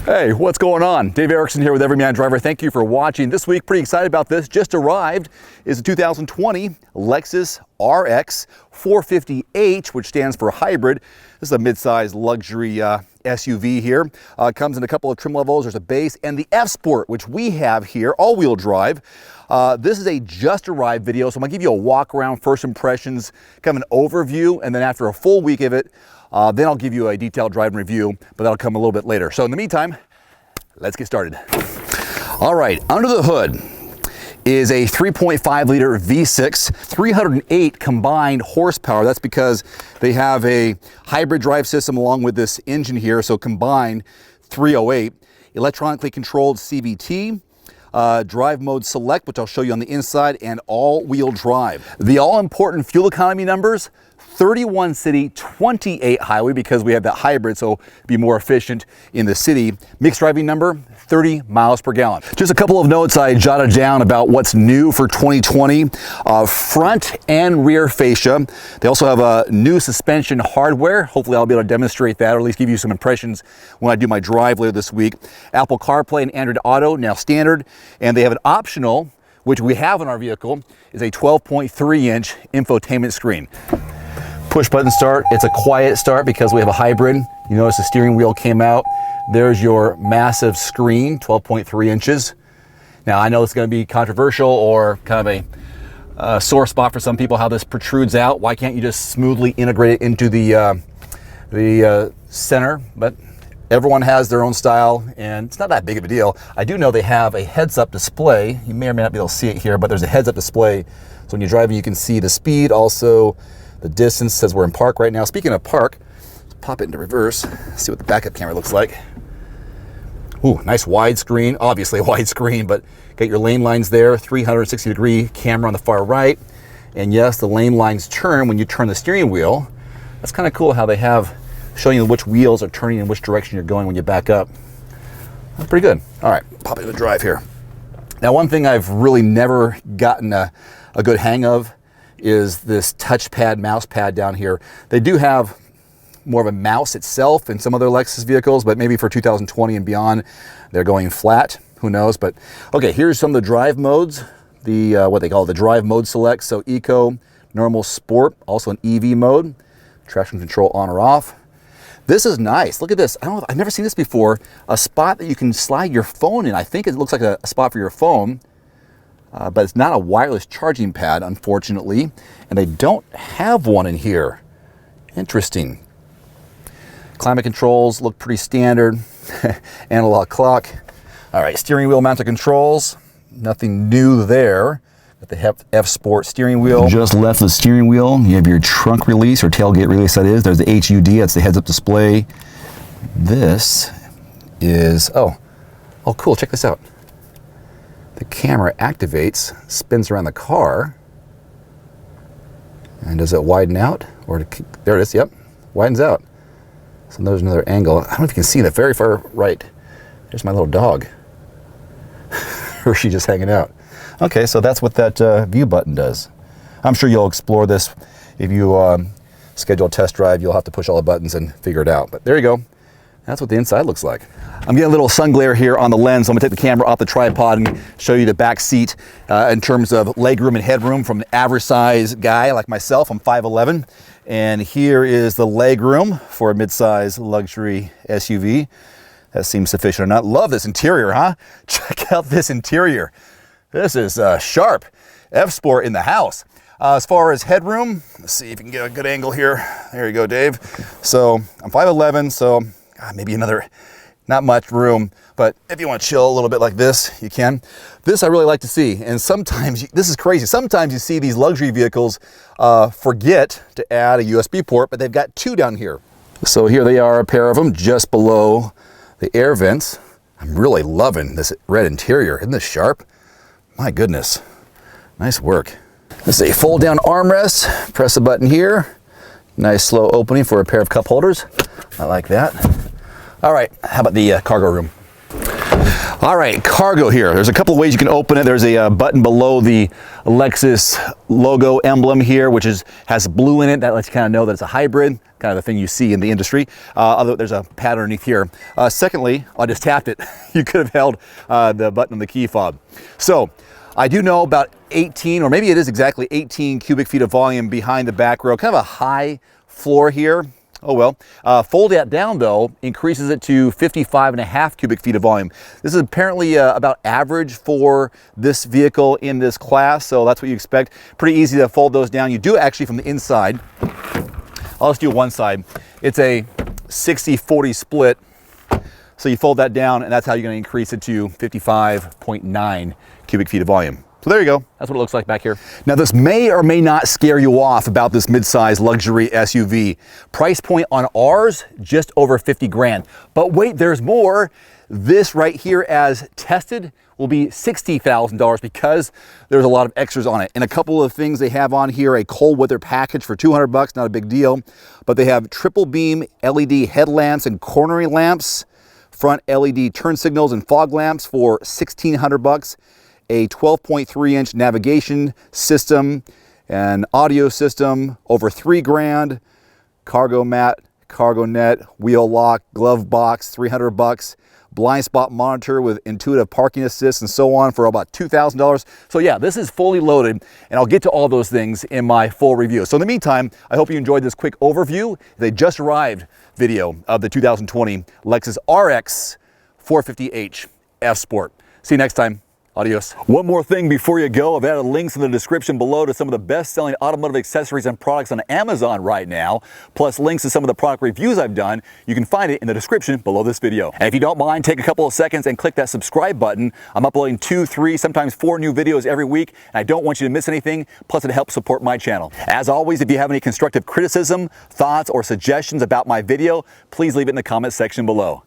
Hey, what's going on? Dave Erickson here with Everyman Driver. Thank you for watching. This week, pretty excited about this. Just arrived is a 2020 Lexus RX 450h, which stands for hybrid. This is a mid-size luxury SUV here. Comes in a couple of trim levels. There's a base and the F Sport, which we have here, all-wheel drive. This is a just arrived video, so I'm gonna give you a walk around, first impressions, kind of an overview, and then after a full week of it, then I'll give you a detailed driving review, but that'll come a little bit later. So in the meantime, let's get started. All right, under the hood is a 3.5 liter V6, 308 combined horsepower. That's because they have a hybrid drive system along with this engine here, so combined 308. Electronically controlled CVT, drive mode select, which I'll show you on the inside, and all-wheel drive. The all-important fuel economy numbers: 31 city, 28 highway, because we have that hybrid, so be more efficient in the city. Mixed driving number, 30 miles per gallon. Just a couple of notes I jotted down about what's new for 2020. Front and rear fascia. They also have a new suspension hardware. Hopefully I'll be able to demonstrate that, or at least give you some impressions when I do my drive later this week. Apple CarPlay and Android Auto, now standard. And they have an optional, which we have in our vehicle, is a 12.3-inch infotainment screen. Push button start. It's a quiet start because we have a hybrid. You notice the steering wheel came out. There's your massive screen, 12.3 inches. Now I know it's going to be controversial or kind of a sore spot for some people how this protrudes out. Why can't you just smoothly integrate it into the center? But everyone has their own style, and it's not that big of a deal. I do know they have a heads-up display. You may or may not be able to see it here, but there's a heads-up display. So when you're driving, you can see the speed, also the distance. Says we're in park right now. Speaking of park, let's pop it into reverse, see what the backup camera looks like. Ooh, nice widescreen, obviously a widescreen, but get your lane lines there, 360-degree camera on the far right. And yes, the lane lines turn when you turn the steering wheel. That's kind of cool how they have showing you which wheels are turning in which direction you're going when you back up. That's pretty good. All right, pop it into drive here. Now, one thing I've really never gotten a good hang of is this touchpad, mouse pad down here. They do have more of a mouse itself in some other Lexus vehicles, but maybe for 2020 and beyond, they're going flat. Who knows? But okay, here's some of the drive modes. The what they call the drive mode select. So Eco, Normal, Sport, also an EV mode. Traction control on or off. This is nice. Look at this. I've never seen this before. A spot that you can slide your phone in. I think it looks like a spot for your phone. But it's not a wireless charging pad, unfortunately, and they don't have one in here. Interesting. Climate controls look pretty standard. Analog clock. All right, steering wheel mounted controls. Nothing new there. But the F Sport steering wheel. Just left the steering wheel. You have your trunk release or tailgate release, that is. There's the HUD, that's the heads-up display. This is, oh cool, check this out. The camera activates, spins around the car, and does it widen out? Or there it is, yep, widens out. So there's another angle. I don't know if you can see the very far right. There's my little dog. Or is she just hanging out? Okay, so that's what that view button does. I'm sure you'll explore this. If you schedule a test drive, you'll have to push all the buttons and figure it out. But there you go. That's what the inside looks like. I'm getting a little sun glare here on the lens. So I'm gonna take the camera off the tripod and show you the back seat in terms of legroom and headroom from an average size guy like myself. I'm 5'11", and here is the legroom for a mid-size luxury SUV. That seems sufficient enough. Love this interior, huh? Check out this interior. This is sharp. F Sport in the house. As far as headroom, let's see if you can get a good angle here. There you go, Dave. So I'm 5'11", so maybe another, not much room, but if you want to chill a little bit like this, you can. This I really like to see, and sometimes, this is crazy, sometimes you see these luxury vehicles forget to add a USB port, but they've got two down here. So here they are, a pair of them, just below the air vents. I'm really loving this red interior. Isn't this sharp? My goodness, nice work. This is a fold down armrest. Press the button here. Nice slow opening for a pair of cup holders. I like that. All right, how about the cargo room? All right, cargo here. There's a couple of ways you can open it. There's a button below the Lexus logo emblem here, which has blue in it. That lets you kind of know that it's a hybrid. kind of the thing you see in the industry, although there's a pad underneath here. Secondly, I just tapped it. You could have held the button on the key fob. So I do know about 18, or maybe it is exactly 18 cubic feet of volume behind the back row, kind of a high floor here. Oh well. Fold that down though, increases it to 55.5 cubic feet of volume. This is apparently about average for this vehicle in this class, so that's what you expect. Pretty easy to fold those down. You do actually from the inside. I'll just do one side. It's a 60-40 split. So you fold that down, and that's how you're going to increase it to 55.9 cubic feet of volume. So there you go. That's what it looks like back here. Now this may or may not scare you off about this midsize luxury SUV. Price point on ours, just over 50 grand. But wait, there's more. This right here, as tested, will be $60,000 because there's a lot of extras on it. And a couple of things they have on here: a cold weather package for 200 bucks, not a big deal. But they have triple beam LED headlamps and cornering lamps, front LED turn signals and fog lamps for 1,600 bucks. A 12.3-inch navigation system, an audio system, over 3 grand, cargo mat, cargo net, wheel lock, glove box, 300 bucks, blind spot monitor with intuitive parking assist and so on for about $2,000. So yeah, this is fully loaded, and I'll get to all those things in my full review. So in the meantime, I hope you enjoyed this quick overview, the just arrived video of the 2020 Lexus RX 450h F Sport. See you next time. Adios. One more thing before you go, I've added links in the description below to some of the best-selling automotive accessories and products on Amazon right now, plus links to some of the product reviews I've done. You can find it in the description below this video. And if you don't mind, take a couple of seconds and click that subscribe button. I'm uploading 2, 3, sometimes 4 new videos every week, and I don't want you to miss anything, plus it helps support my channel. As always, if you have any constructive criticism, thoughts, or suggestions about my video, please leave it in the comments section below.